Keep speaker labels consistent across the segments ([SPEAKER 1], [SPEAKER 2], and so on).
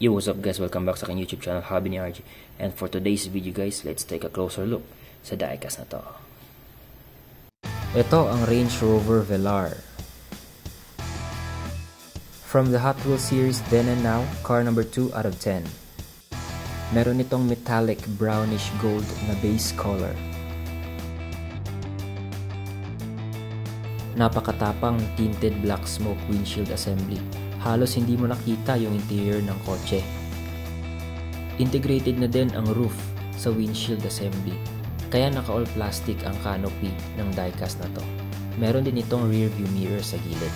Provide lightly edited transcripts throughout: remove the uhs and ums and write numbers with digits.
[SPEAKER 1] Yo, what's up guys? Welcome back sa aking YouTube channel, Hobby ni RJ. And for today's video guys, let's take a closer look sa diecast na to. Ito ang Range Rover Velar. From the Hot Wheels series Then and Now, car number 2 out of 10. Meron itong metallic brownish gold na base color. Napakatapang tinted black smoke windshield assembly. Halos hindi mo nakita yung interior ng kotse. Integrated na din ang roof sa windshield assembly, kaya naka-all plastic ang canopy ng diecast na to. Meron din itong rear view mirror sa gilid.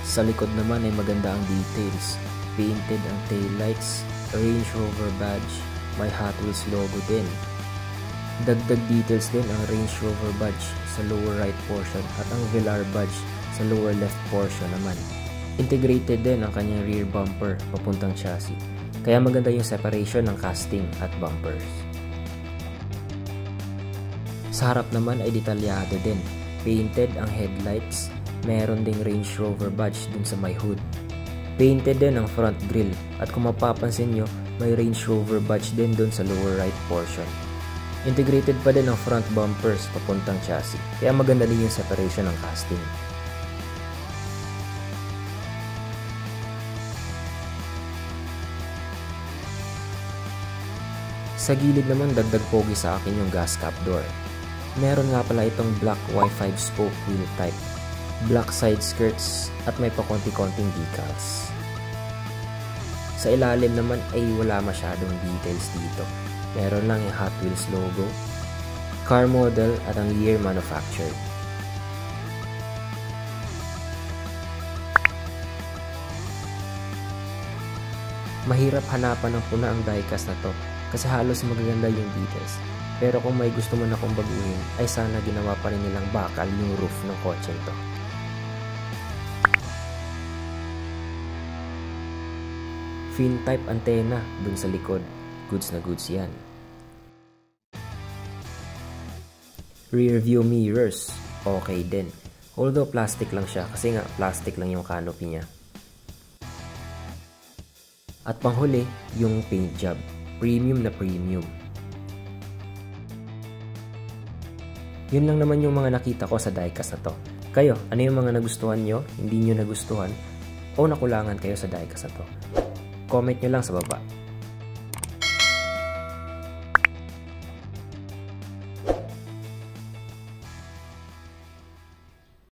[SPEAKER 1] Sa likod naman ay maganda ang details. Painted ang taillights, Range Rover badge, may Hot Wheels logo din. Dagdag details din ang Range Rover badge sa lower right portion at ang Velar badge sa lower left portion naman. Integrated din ang kanyang rear bumper papuntang chassis, kaya maganda yung separation ng casting at bumpers. Sa harap naman ay detalyado din. Painted ang headlights, meron ding Range Rover badge dun sa may hood. Painted din ang front grille at kung mapapansin nyo, may Range Rover badge din dun sa lower right portion. Integrated pa din ang front bumpers papuntang chassis, kaya maganda din yung separation ng casting. Sa gilid naman dagdag pogi sa akin yung gas cap door. Meron nga pala itong black Y5 spoke wheel type, black side skirts at may pa konti-konting decals. Sa ilalim naman ay wala masyadong details dito. Meron lang yung Hot Wheels logo, car model at ang year manufactured. Mahirap hanapan ng puna ang diecast na to kasi halos magaganda yung details. Pero kung may gusto mo na kong baguhin ay sana ginawa pa rin nilang bakal yung roof ng kotse ito. Fin type antenna dun sa likod. Goods na goods yan. Rear view mirrors, okay din. Although plastic lang siya kasi nga plastic lang yung canopy niya. At panghuli, yung paint job. Premium na premium. Yun lang naman yung mga nakita ko sa diecast na to. Kayo, ano yung mga nagustuhan nyo, hindi nyo nagustuhan, o nakulangan kayo sa diecast na to? Comment nyo lang sa baba.